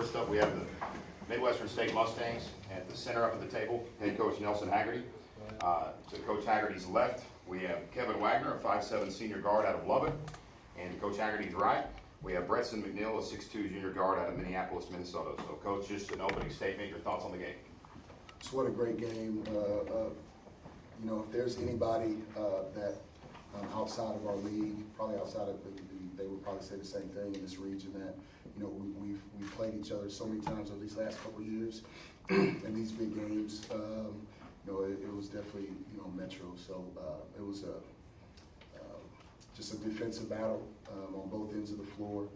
First up, we have the Midwestern State Mustangs at the center up at the table, head coach Nelson Haggerty. To Coach Haggerty's left, we have Kevin Wagner, a 5'7" senior guard out of Lubbock. And to Coach Haggerty's right, we have Bretson McNeil, a 6'2" junior guard out of Minneapolis, Minnesota. So, Coach, just an opening statement, your thoughts on the game. Just what a great game. You know, if there's anybody that outside of our league, probably outside of the they would probably say the same thing in this region, that, you know, we've played each other so many times over these last couple of years in these big games. You know, it was definitely, you know, Metro. So it was just a defensive battle on both ends of the floor.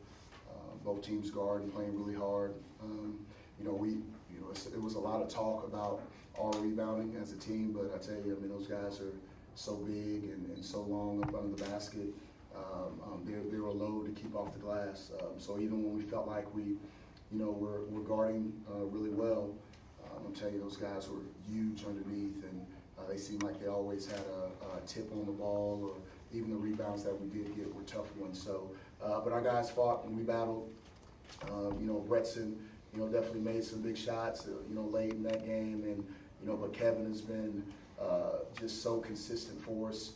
Both teams guarding, playing really hard. You know, it was a lot of talk about our rebounding as a team, but I tell you, I mean, those guys are so big and so long up under the basket. They're a load to keep off the glass. So even when we felt like we, you know, we're guarding really well, I'm telling you, those guys were huge underneath, and they seemed like they always had a tip on the ball, or even the rebounds that we did get were tough ones. So, but our guys fought and we battled. You know, Bretson, you know, definitely made some big shots, you know, late in that game, and you know, but Kevin has been just so consistent for us.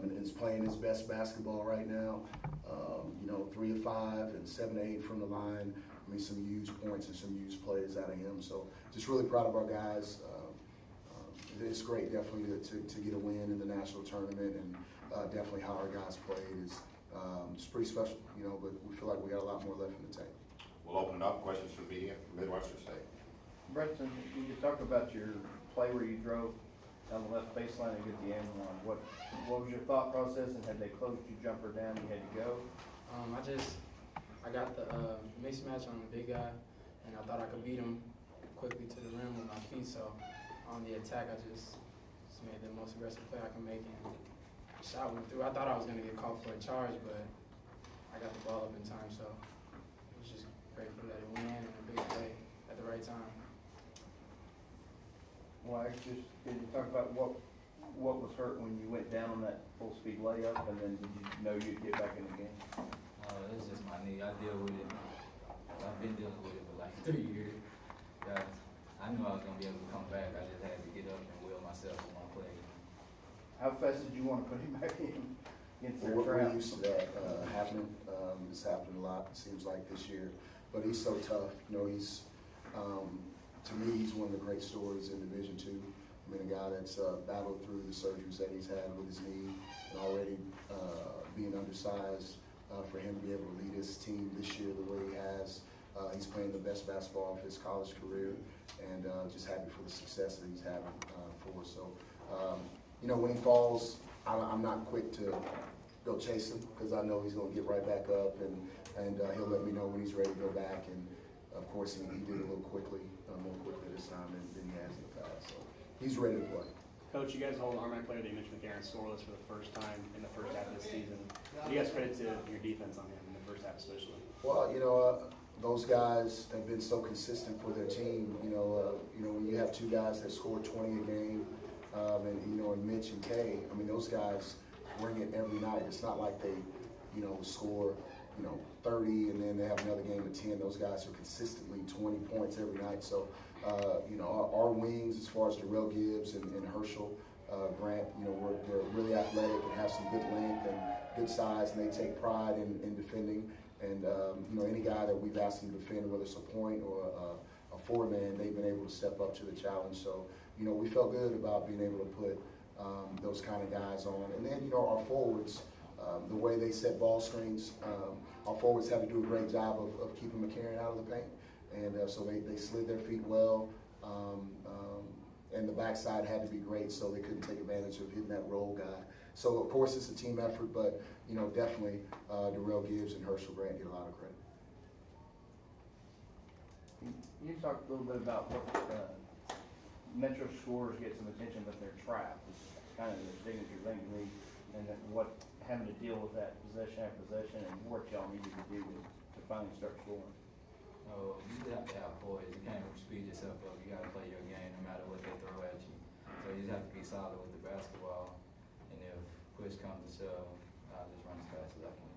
And is playing his best basketball right now. You know, 3 of 5 and 7 of 8 from the line. I mean, some huge points and some huge plays out of him. So just really proud of our guys. It's great, definitely, to get a win in the national tournament, and definitely how our guys played is just pretty special, you know, but we feel like we got a lot more left in the tank. We'll open it up. Questions from media from Midwestern State. Bretson, can you talk about your play where you drove down the left baseline and get the end one? What was your thought process, and had they closed your jumper down, you had to go? I got the mismatch on the big guy, and I thought I could beat him quickly to the rim with my feet. So on the attack, I just made the most aggressive play I can make, and the shot went through. I thought I was going to get called for a charge, but I got the ball up in time, so it was just grateful that it went in, and a big play at the right time. Well, actually, can you talk about what was hurt when you went down on that full speed layup, and then did you know you'd get back in the game? It's just my knee. I deal with it. I've been dealing with it for like 3 years. I knew I was gonna be able to come back. I just had to get up and will myself on my play. How fast did you want to put him back in against their We're trap? used to that happening. It's happened a lot, it seems like, this year. But he's so tough. You know, he's to me, he's one of the great stories in Division II. I mean, a guy that's battled through the surgeries that he's had with his knee, and already being undersized, for him to be able to lead his team this year the way he has. He's playing the best basketball of his college career, and just happy for the success that he's having for us. So, you know, when he falls, I'm not quick to go chase him, because I know he's going to get right back up, and he'll let me know when he's ready to go back. And of course, he did it a little quickly, more quickly this time than he has in the past. So he's ready to play. Coach, you guys hold an Army player that Mitch McCarron scoreless for the first time in the first half of this season. What do you guys credit to your defense on him in the first half especially? Well, you know, those guys have been so consistent for their team. You know, when you have two guys that score 20 a game, and you know, and Mitch and Kay, I mean, those guys bring it every night. It's not like they, you know, score, you know, 30 and then they have another game of 10. Those guys are consistently 20 points every night. So, you know, our wings, as far as Darrell Gibbs and Herschel Grant, you know, they're really athletic and have some good length and good size, and they take pride in defending. And, you know, any guy that we've asked them to defend, whether it's a point or a four-man, they've been able to step up to the challenge. So, you know, we felt good about being able to put those kind of guys on. And then, you know, our forwards, the way they set ball screens, our forwards have to do a great job of keeping McCarron out of the paint. And so they slid their feet well, and the backside had to be great, so they couldn't take advantage of hitting that roll guy. So, of course, it's a team effort, but, you know, definitely Darrell Gibbs and Herschel Grant get a lot of credit. You talked a little bit about what Metro scorers get some attention, but they're trapped. It's kind of the signature thing to me, and that what having to deal with that possession after possession, and what y'all needed to do to finally start scoring. Oh, you just have to have poise. You can't speed yourself up. You got to play your game no matter what they throw at you. So you just have to be solid with the basketball. And if push comes to shove, I'll just run as fast as I can.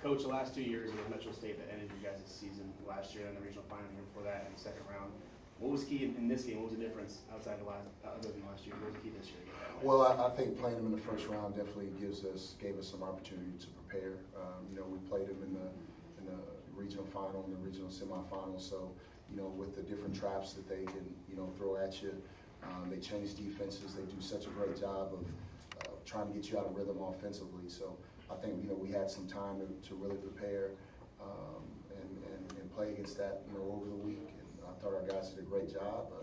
Coach, the last 2 years it was Metro State that ended you guys' season last year, and the regional final year before that, and the second round. What was key in this game? What was the difference outside the other than last year? What was the key this year? Well, I think playing them in the first round definitely gave us some opportunity to prepare. We played them in the regional final and the regional semifinal. So, with the different traps that they can, throw at you, they change defenses. They do such a great job of trying to get you out of rhythm offensively. So, I think we had some time to really prepare and play against that, over the week. And I thought our guys did a great job.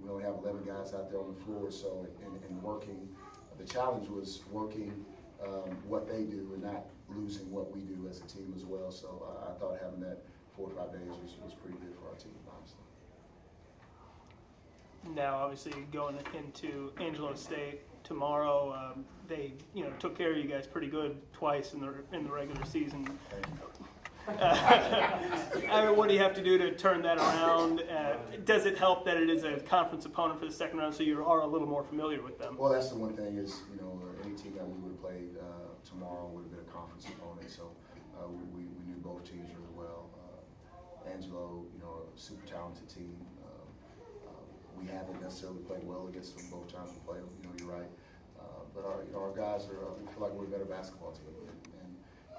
We only have 11 guys out there on the floor, so in working, the challenge was working what they do and not losing what we do as a team as well. So I thought having that 4 or 5 days was pretty good for our team, honestly. Now, obviously, going into Angelo State tomorrow, they took care of you guys pretty good twice in the regular season. Thank you. What do you have to do to turn that around? Does it help that it is a conference opponent for the second round, so you are a little more familiar with them? Well, that's the one thing is, any team that we would have played tomorrow would have been a conference opponent. So we knew both teams really well. Angelo, a super talented team. We haven't necessarily played well against them both times we played them. You're right. But our guys we feel like we're a better basketball team.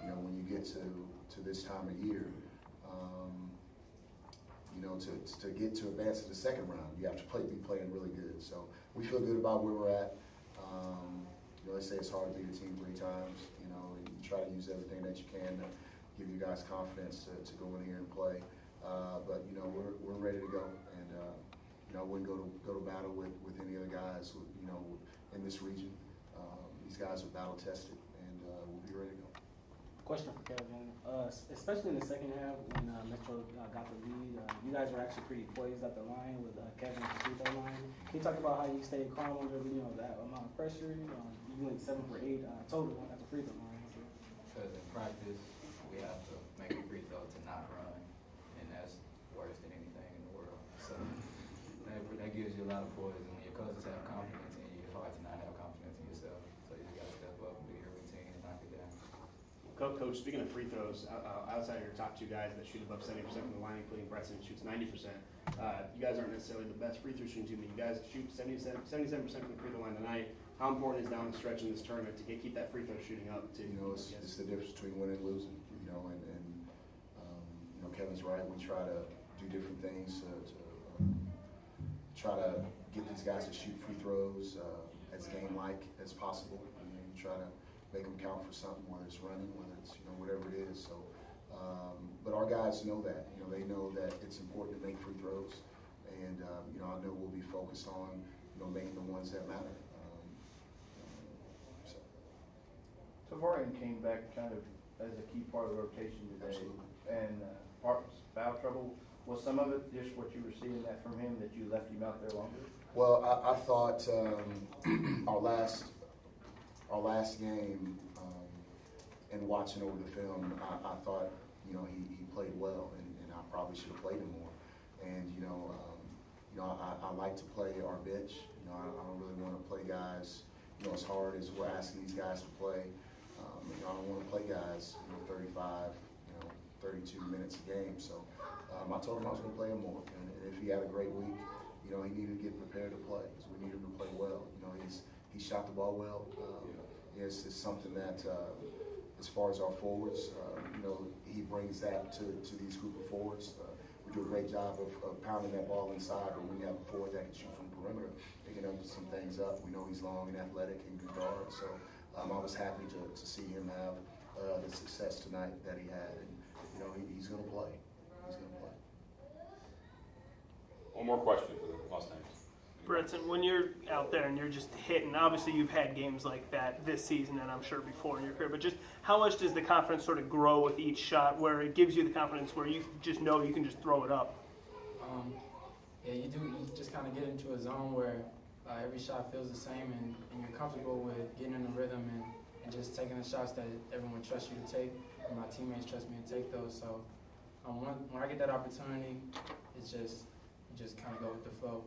And when you get to this time of year, to get to advance to the second round, you have to be playing really good. So we feel good about where we're at. They say it's hard to beat a team 3 times, and you try to use everything that you can to give you guys confidence to go in here and play. But we're ready to go, and I wouldn't go to battle with any other guys, in this region. These guys are battle tested, and we'll be ready to go. Question for Kevin. Especially in the second half when Metro got the lead, you guys were actually pretty poised at the line with Kevin at the free throw line. Can you talk about how you stayed calm under that amount of pressure? You went 7 for 8 total at the free throw line. Because in practice, we have to make a free throw to not run, and that's worse than anything in the world. So that gives you a lot of poise, and when your coaches have confidence in you, it's hard to not have confidence in yourself. So you just got to step up, do your routine, and knock it down. Coach, speaking of free throws, outside of your top 2 guys that shoot above 70% from the line, including Bretson, who shoots 90%, you guys aren't necessarily the best free throw shooting team, but you guys shoot 77% from the free throw line tonight. How important is down the stretch in this tournament to keep that free throw shooting up? It's the difference between winning and losing. Kevin's right. We try to do different things to try to get these guys to shoot free throws as game-like as possible. Try to make them count for something, whether it's running, whether it's whatever it is. So, but our guys know that. They know that it's important to make free throws, and I know we'll be focused on making the ones that matter. So Varian came back kind of as a key part of the rotation today. Absolutely. And foul trouble. Was some of it just what you were seeing that from him that you left him out there longer? Well, I thought our last game and watching over the film, I thought he played well, and I probably should have played him more. And I like to play our bench. I don't really want to play guys as hard as we're asking these guys to play. I don't want to play guys 35, 32 minutes a game. So I told him I was going to play him more, and if he had a great week, he needed to get prepared to play because we need him to play well. He shot the ball well. It's something that, as far as our forwards, he brings that to these group of forwards. We do a great job of pounding that ball inside, but when you have a forward that can shoot from the perimeter, they can open some things up. We know he's long and athletic and good guard, so I was happy to see him have the success tonight that he had, and he's going to play. He's going to play. One more question for the Mustangs. Bretson, when you're out there and you're just hitting, obviously you've had games like that this season and I'm sure before in your career, but just how much does the confidence sort of grow with each shot where it gives you the confidence where you just know you can just throw it up? Yeah, you do. You just kind of get into a zone where every shot feels the same, and you're comfortable with getting in the rhythm and just taking the shots that everyone trusts you to take, and my teammates trust me to take those. So when I get that opportunity, it's just you just kind of go with the flow.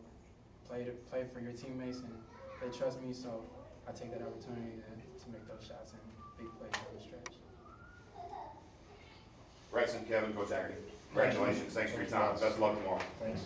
Play for your teammates, and they trust me, so I take that opportunity to make those shots and big play down the stretch. Bretson, Kevin, Coach Haggerty, congratulations. Thanks for your time. Best of luck tomorrow. Thanks.